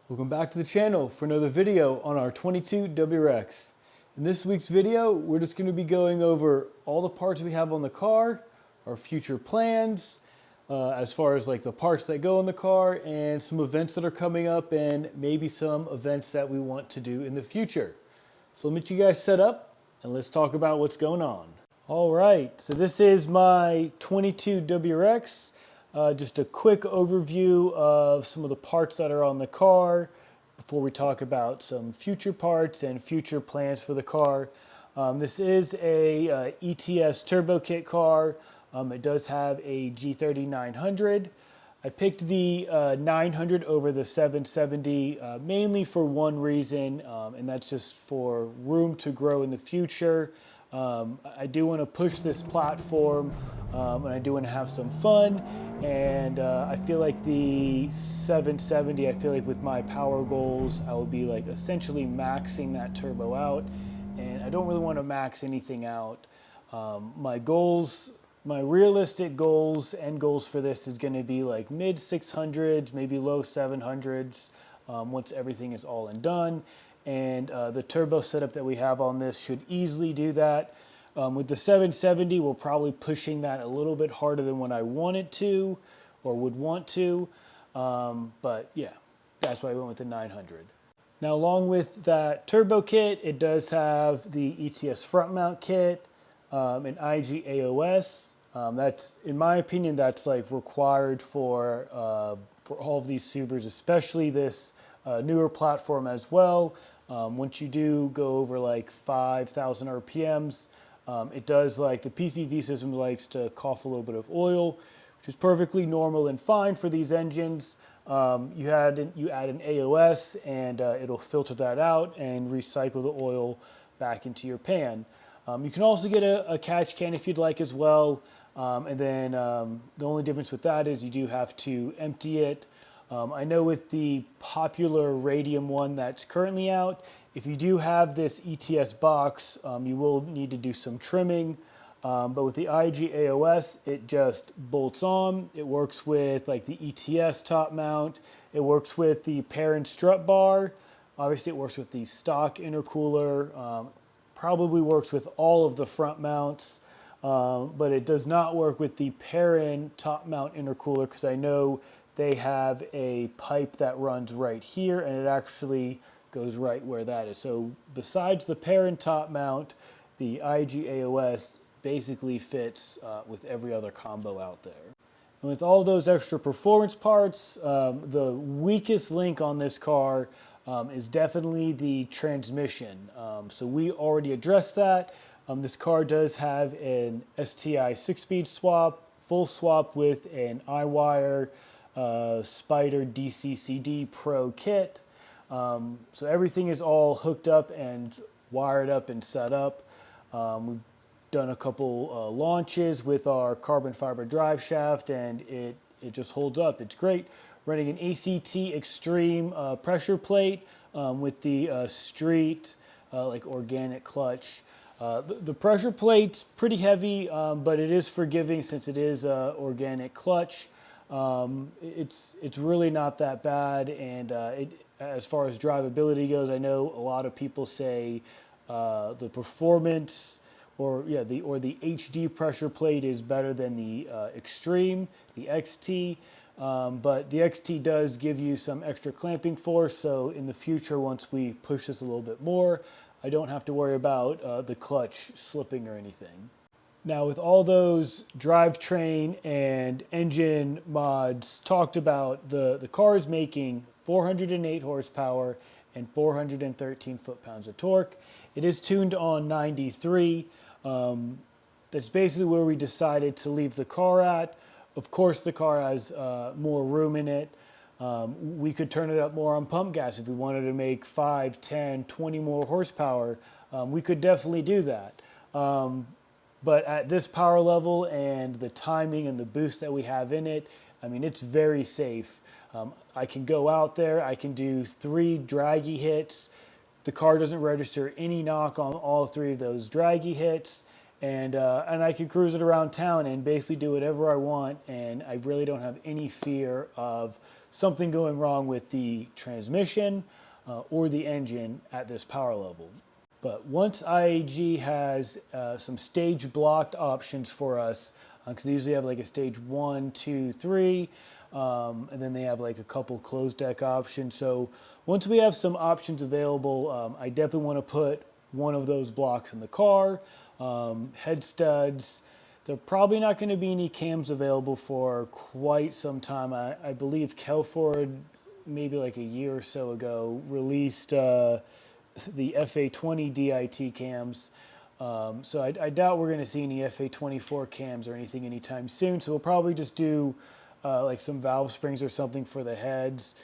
Welcome back to the channel for another video on our 22 WRX. In this week's video, we're just going to be going over all the parts we have on the car, our future plans, as far as like the parts that go in the car, and some events that are coming up, and maybe some events that we want to do in the future. So let me get you guys set up, and let's talk about what's going on. All right, so this is my 22 WRX. Just a quick overview of some of the parts that are on the car before we talk about some future parts and future plans for the car. This is a ETS turbo kit car. It does have a G30 900. I picked the 900 over the 770 mainly for one reason, and that's just for room to grow in the future. I do want to push this platform, and I do want to have some fun, and I feel like the 770, I feel like with my power goals, I will be like essentially maxing that turbo out, and I don't really want to max anything out. My goals, my realistic goals and goals for this is going to be like mid 600s, maybe low 700s, once everything is all and done. And the turbo setup that we have on this should easily do that. With the 770, we're probably pushing that a little bit harder than what I wanted to or would want to. But yeah, that's why I went with the 900. Now, along with that turbo kit, it does have the ETS front mount kit, an IG AOS. That's, in my opinion, that's like required for all of these Subarus, especially this newer platform as well. Once you do go over like 5,000 RPMs, it does, like, the PCV system likes to cough a little bit of oil, which is perfectly normal and fine for these engines. You add an AOS and it'll filter that out and recycle the oil back into your pan. You can also get a catch can if you'd like as well. And then the only difference with that is you do have to empty it. I know with the popular radium one that's currently out, if you do have this ETS box, you will need to do some trimming. But with the IG AOS, it just bolts on. It works with like the ETS top mount. It works with the parent strut bar. Obviously, it works with the stock intercooler. Probably works with all of the front mounts. But it does not work with the parent top mount intercooler, because I know they have a pipe that runs right here, and it actually goes right where that is. So besides the parent top mount, the IG AOS basically fits with every other combo out there. And with all those extra performance parts, the weakest link on this car is definitely the transmission. So we already addressed that. This car does have an STI 6-speed swap, full swap with an iWire Spider DCCD Pro kit. So everything is all hooked up and wired up and set up. We've done a couple launches with our carbon fiber drive shaft, and it just holds up. It's great. Running an ACT Extreme pressure plate with the street like organic clutch. The pressure plate's pretty heavy, but it is forgiving since it is organic clutch. It's really not that bad, and as far as drivability goes, I know a lot of people say the performance or the HD pressure plate is better than the Extreme, the XT, but the XT does give you some extra clamping force, so in the future, once we push this a little bit more, I don't have to worry about the clutch slipping or anything. Now, with all those drivetrain and engine mods talked about, the car is making 408 horsepower and 413 foot-pounds of torque. It is tuned on 93. That's basically where we decided to leave the car at. Of course, the car has more room in it. We could turn it up more on pump gas if we wanted to make 5, 10, 20 more horsepower. We could definitely do that. But at this power level and the timing and the boost that we have in it, I mean, it's very safe. I can go out there, I can do 3 draggy hits. The car doesn't register any knock on all 3 of those draggy hits. and I could cruise it around town and basically do whatever I want, and I really don't have any fear of something going wrong with the transmission or the engine at this power level. But once IAG has some stage blocked options for us, because they usually have like a stage 1, 2, 3, and then they have like a couple closed deck options. So once we have some options available, I definitely want to put one of those blocks in the car. Head studs. There are probably not going to be any cams available for quite some time. I believe Kelford, maybe like a year or so ago, released the FA20 DIT cams. So I doubt we're going to see any FA24 cams or anything anytime soon. So we'll probably just do like some valve springs or something for the heads.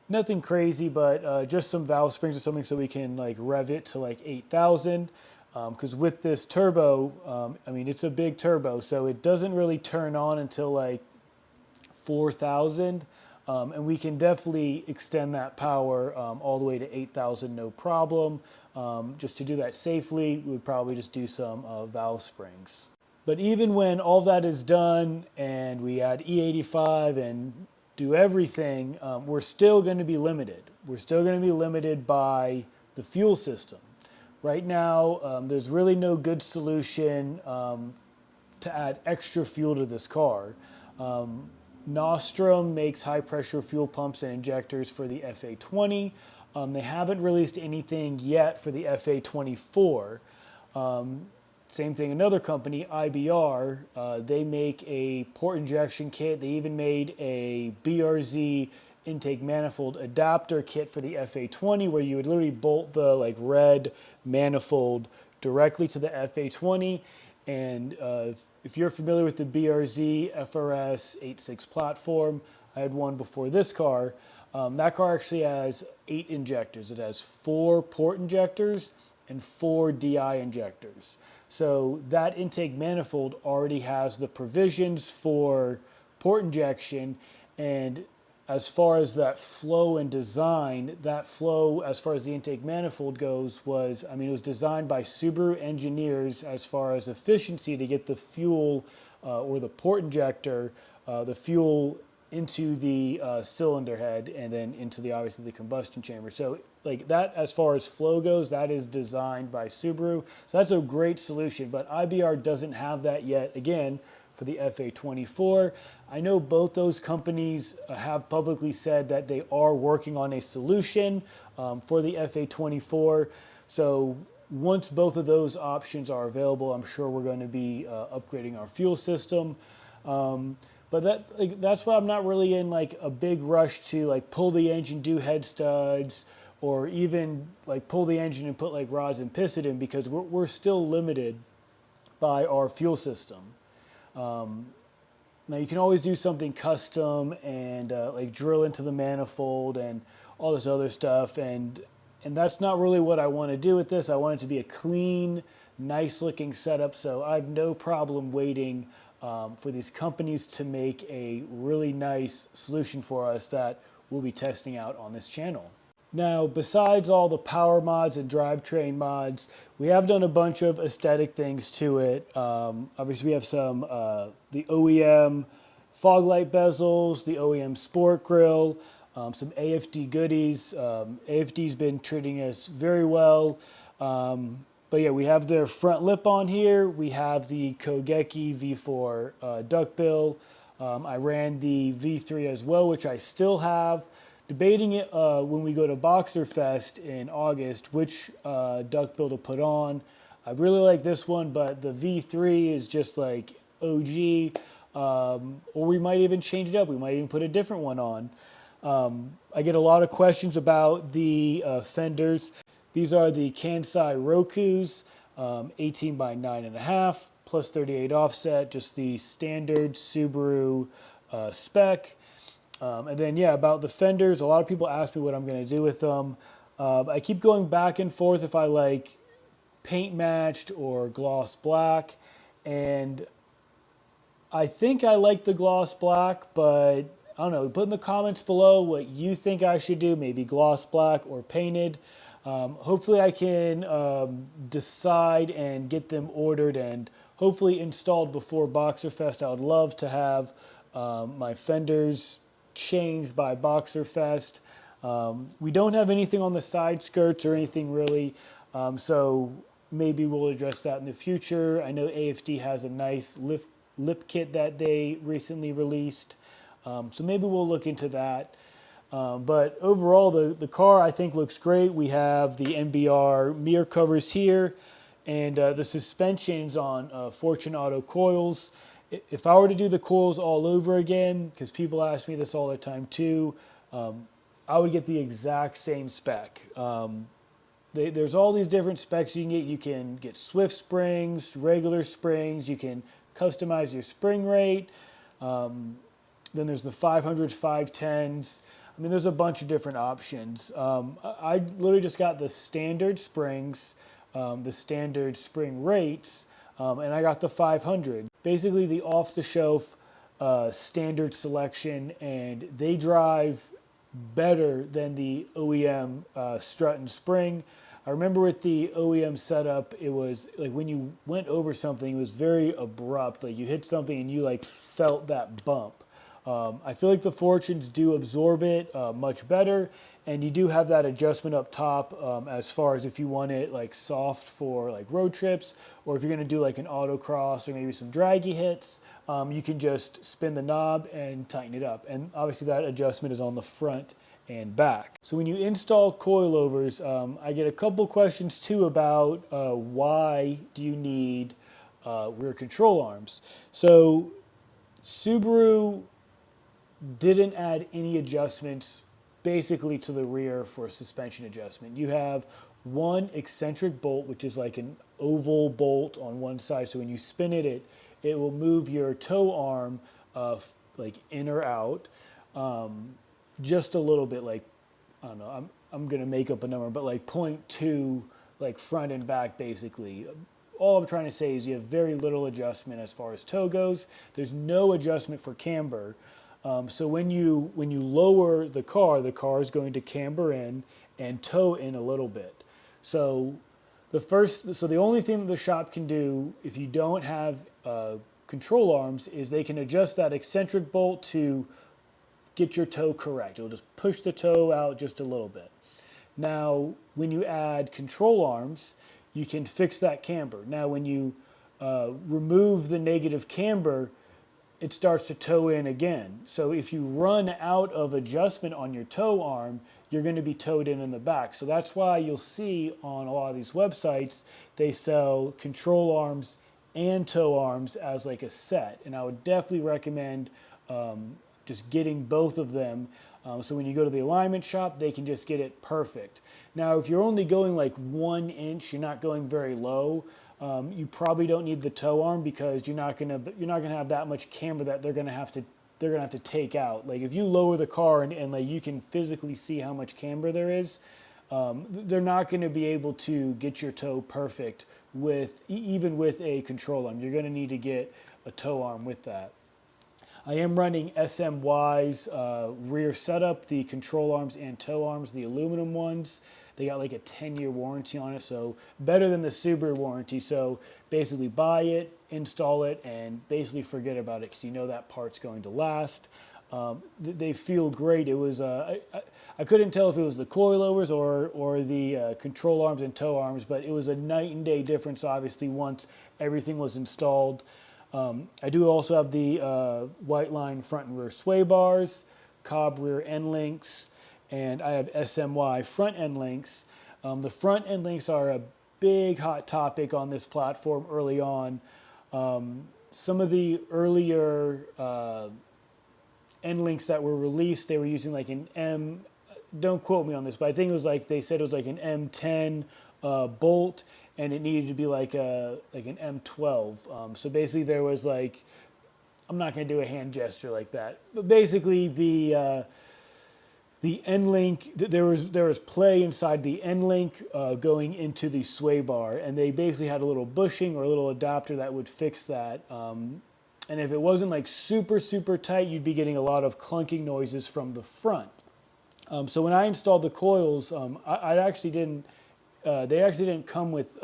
Nothing crazy, but just some valve springs or something so we can like rev it to like 8,000. Because with this turbo, I mean, it's a big turbo, so it doesn't really turn on until like 4,000. And we can definitely extend that power all the way to 8,000, no problem. Just to do that safely, we would probably just do some valve springs. But even when all that is done and we add E85 and do everything, we're still going to be limited. We're still going to be limited by the fuel system. Right now, there's really no good solution to add extra fuel to this car. Nostrum makes high pressure fuel pumps and injectors for the FA20. They haven't released anything yet for the FA24. Same thing, another company, IBR, they make a port injection kit. They even made a BRZ intake manifold adapter kit for the FA20 where you would literally bolt the like red manifold directly to the FA20. And if you're familiar with the BRZ FRS 86 platform, I had one before this car. That car actually has 8 injectors. It has 4 port injectors and 4 DI injectors. So that intake manifold already has the provisions for port injection, and as far as that flow and design, that flow as far as the intake manifold goes was, I mean, it was designed by Subaru engineers as far as efficiency to get the fuel or the port injector, the fuel into the cylinder head and then into the, obviously, the combustion chamber. So like that, as far as flow goes, that is designed by Subaru. So that's a great solution, but IBR doesn't have that yet. Again, for the FA24. I know both those companies have publicly said that they are working on a solution for the FA24. So once both of those options are available, I'm sure we're going to be upgrading our fuel system. But that's why I'm not really in like a big rush to like pull the engine, do head studs, or even like pull the engine and put like rods and piston, because we're still limited by our fuel system. Now you can always do something custom and like drill into the manifold and all this other stuff, and that's not really what I want to do with this. I want it to be a clean, nice looking setup, so I have no problem waiting for these companies to make a really nice solution for us that we'll be testing out on this channel. Now, besides all the power mods and drivetrain mods, we have done a bunch of aesthetic things to it. Obviously, we have some the OEM fog light bezels, the OEM sport grille, some AFD goodies. AFD's been treating us very well. But yeah, we have their front lip on here. We have the Kogeki V4 duckbill. I ran the V3 as well, which I still have. Debating it when we go to Boxer Fest in August, which duckbill to put on. I really like this one, but the V3 is just like OG. Or we might even change it up. We might even put a different one on. I get a lot of questions about the fenders. These are the Kansai Rokus, 18 by 9.5, plus 38 offset, just the standard Subaru spec. And then, yeah, about the fenders, a lot of people ask me what I'm going to do with them. I keep going back and forth if I like paint matched or gloss black. And I think I like the gloss black, but I don't know. Put in the comments below what you think I should do, maybe gloss black or painted. Hopefully I can decide and get them ordered, and hopefully installed before Boxer Fest. I would love to have my fenders changed by Boxer Fest. We don't have anything on the side skirts or anything really, so maybe we'll address that in the future. I know AFD has a nice lip kit that they recently released, so maybe we'll look into that. But overall, the car I think looks great. We have the NBR mirror covers here, and the suspension's on Fortune Auto coils. If I were to do the coils all over again, because people ask me this all the time too, I would get the exact same spec. There's all these different specs you can get. You can get Swift springs, regular springs. You can customize your spring rate. Then there's the 500, 510s. I mean, there's a bunch of different options. I literally just got the standard springs, the standard spring rates, and I got the 500. Basically the off-the-shelf standard selection, and they drive better than the OEM strut and spring. I remember with the OEM setup, it was like when you went over something, it was very abrupt. Like you hit something and you like felt that bump. I feel like the Fortunes do absorb it much better, and you do have that adjustment up top as far as if you want it like soft for like road trips, or if you're going to do like an autocross or maybe some draggy hits, you can just spin the knob and tighten it up. And obviously that adjustment is on the front and back. So when you install coilovers, I get a couple questions too about why do you need rear control arms. So Subaru didn't add any adjustments basically to the rear for suspension adjustment. You have one eccentric bolt, which is like an oval bolt on one side. So when you spin it, it will move your toe arm like in or out just a little bit, like, I don't know, I'm going to make up a number, but like 0.2, like front and back basically. All I'm trying to say is you have very little adjustment as far as toe goes. There's no adjustment for camber. So when you lower the car is going to camber in and toe in a little bit. So the only thing that the shop can do if you don't have control arms is they can adjust that eccentric bolt to get your toe correct. It'll just push the toe out just a little bit. Now, when you add control arms, you can fix that camber. Now, when you remove the negative camber, it starts to toe in again. So if you run out of adjustment on your toe arm, you're going to be towed in the back. So that's why you'll see on a lot of these websites, they sell control arms and toe arms as like a set. And I would definitely recommend just getting both of them. So when you go to the alignment shop, they can just get it perfect. Now, if you're only going like 1 inch, you're not going very low, you probably don't need the toe arm because you're not gonna have that much camber that they're gonna have to take out. Like if you lower the car and like you can physically see how much camber there is, they're not going to be able to get your toe perfect even with a control arm. You're going to need to get a toe arm with that. I am running SMY's rear setup, the control arms and toe arms, the aluminum ones. They got like a 10-year warranty on it, so better than the Subaru warranty. So basically buy it, install it, and basically forget about it because you know that part's going to last. They feel great. It was I couldn't tell if it was the coilovers or the control arms and toe arms, but it was a night and day difference obviously once everything was installed. I do also have the white line front and rear sway bars, Cobb rear end links, and I have SMY front end links. The front end links are a big hot topic on this platform early on. Some of the earlier end links that were released, they were using like an don't quote me on this, but I think it was like, they said it was like an M10 bolt, and it needed to be like an M12. So basically there was like, I'm not going to do a hand gesture like that, but basically the end link, there was play inside the end link going into the sway bar, and they basically had a little bushing or a little adapter that would fix that. And if it wasn't like super, super tight, you'd be getting a lot of clunking noises from the front. So when I installed the coils, I actually didn't, they actually didn't come with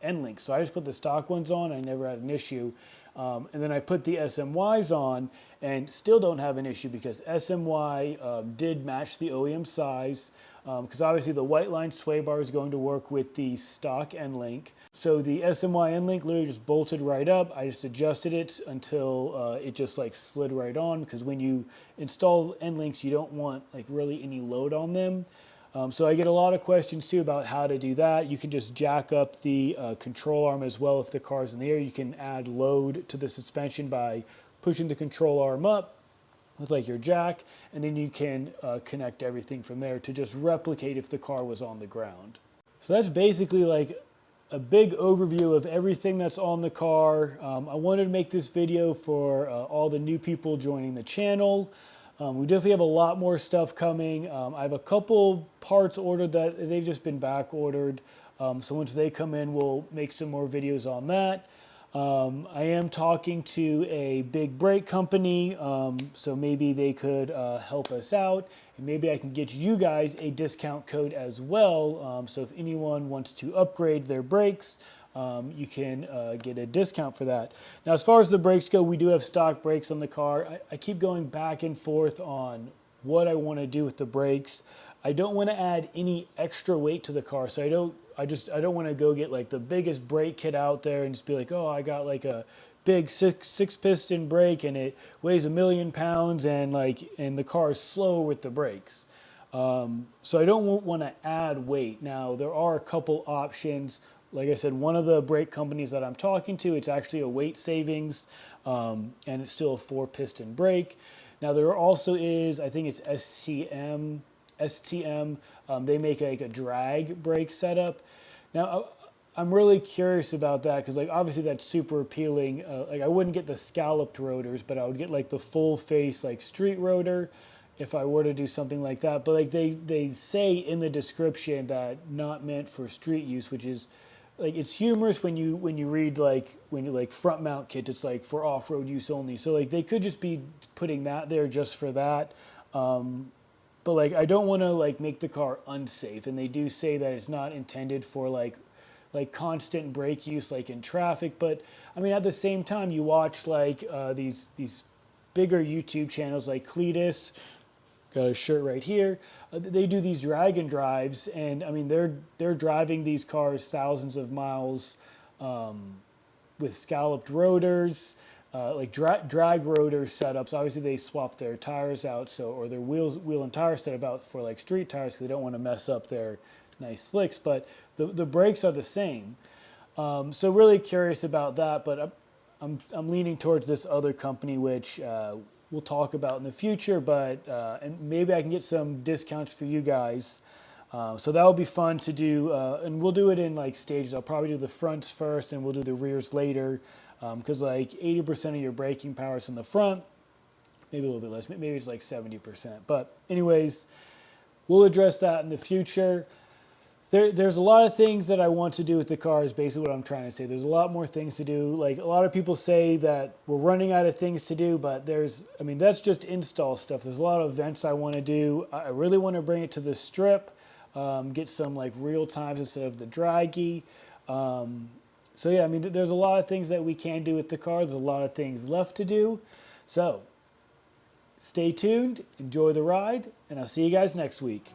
end links. So I just put the stock ones on. I never had an issue. And then I put the SMYs on and still don't have an issue because SMY did match the OEM size. Because obviously the white line sway bar is going to work with the stock end link. So the SMY end link literally just bolted right up. I just adjusted it until it just like slid right on, because when you install end links, you don't want like really any load on them. So I get a lot of questions too about how to do that. You can just jack up the control arm as well if the car's in the air. You can add load to the suspension by pushing the control arm up with like your jack, and then you can connect everything from there to just replicate if the car was on the ground. So that's basically like a big overview of everything that's on the car. I wanted to make this video for all the new people joining the channel. We definitely have a lot more stuff coming. I have a couple parts ordered that they've just been back ordered. So once they come in, we'll make some more videos on that. I am talking to a big brake company, so maybe they could help us out, and maybe I can get you guys a discount code as well. So if anyone wants to upgrade their brakes, you can get a discount for that. Now, as far as the brakes go, we do have stock brakes on the car. I keep going back and forth on what I want to do with the brakes. I don't want to add any extra weight to the car, so I don't want to go get like the biggest brake kit out there and just be like, oh, I got like a big six piston brake and it weighs 1,000,000 pounds and the car is slow with the brakes. So I don't want to add weight. Now there are a couple options. Like I said, one of the brake companies that I'm talking to, it's actually a weight savings, and it's still a 4-piston brake. Now there also is, I think it's STM. They make like a drag brake setup. Now I'm really curious about that because like obviously that's super appealing. Like I wouldn't get the scalloped rotors, but I would get like the full face like street rotor if I were to do something like that. But like they say in the description that not meant for street use, which is like, it's humorous when you read when you front mount kit, it's like for off-road use only. So like they could just be putting that there just for that. But like I don't want to like make the car unsafe, and they do say that it's not intended for like constant brake use like in traffic. But I mean, at the same time, you watch like these bigger YouTube channels like Cletus. Got a shirt right here. They do these drag and drives, and I mean they're driving these cars thousands of miles with scalloped rotors, like drag rotor setups. Obviously they swap their tires out, or their wheel and tire setup out for like street tires because they don't want to mess up their nice slicks. But the brakes are the same. So really curious about that. But I'm leaning towards this other company, which we'll talk about in the future, but and maybe I can get some discounts for you guys. So that'll be fun to do, and we'll do it in like stages. I'll probably do the fronts first, and we'll do the rears later, because like 80% of your braking power is in the front, maybe a little bit less, maybe it's like 70%. But anyways, we'll address that in the future. There's a lot of things that I want to do with the car is basically what I'm trying to say. There's a lot more things to do. Like a lot of people say that we're running out of things to do, but that's just install stuff. There's a lot of events I want to do. I really want to bring it to the strip, get some like real times instead of the draggy. So yeah, I mean, there's a lot of things that we can do with the car. There's a lot of things left to do. So stay tuned, enjoy the ride, and I'll see you guys next week.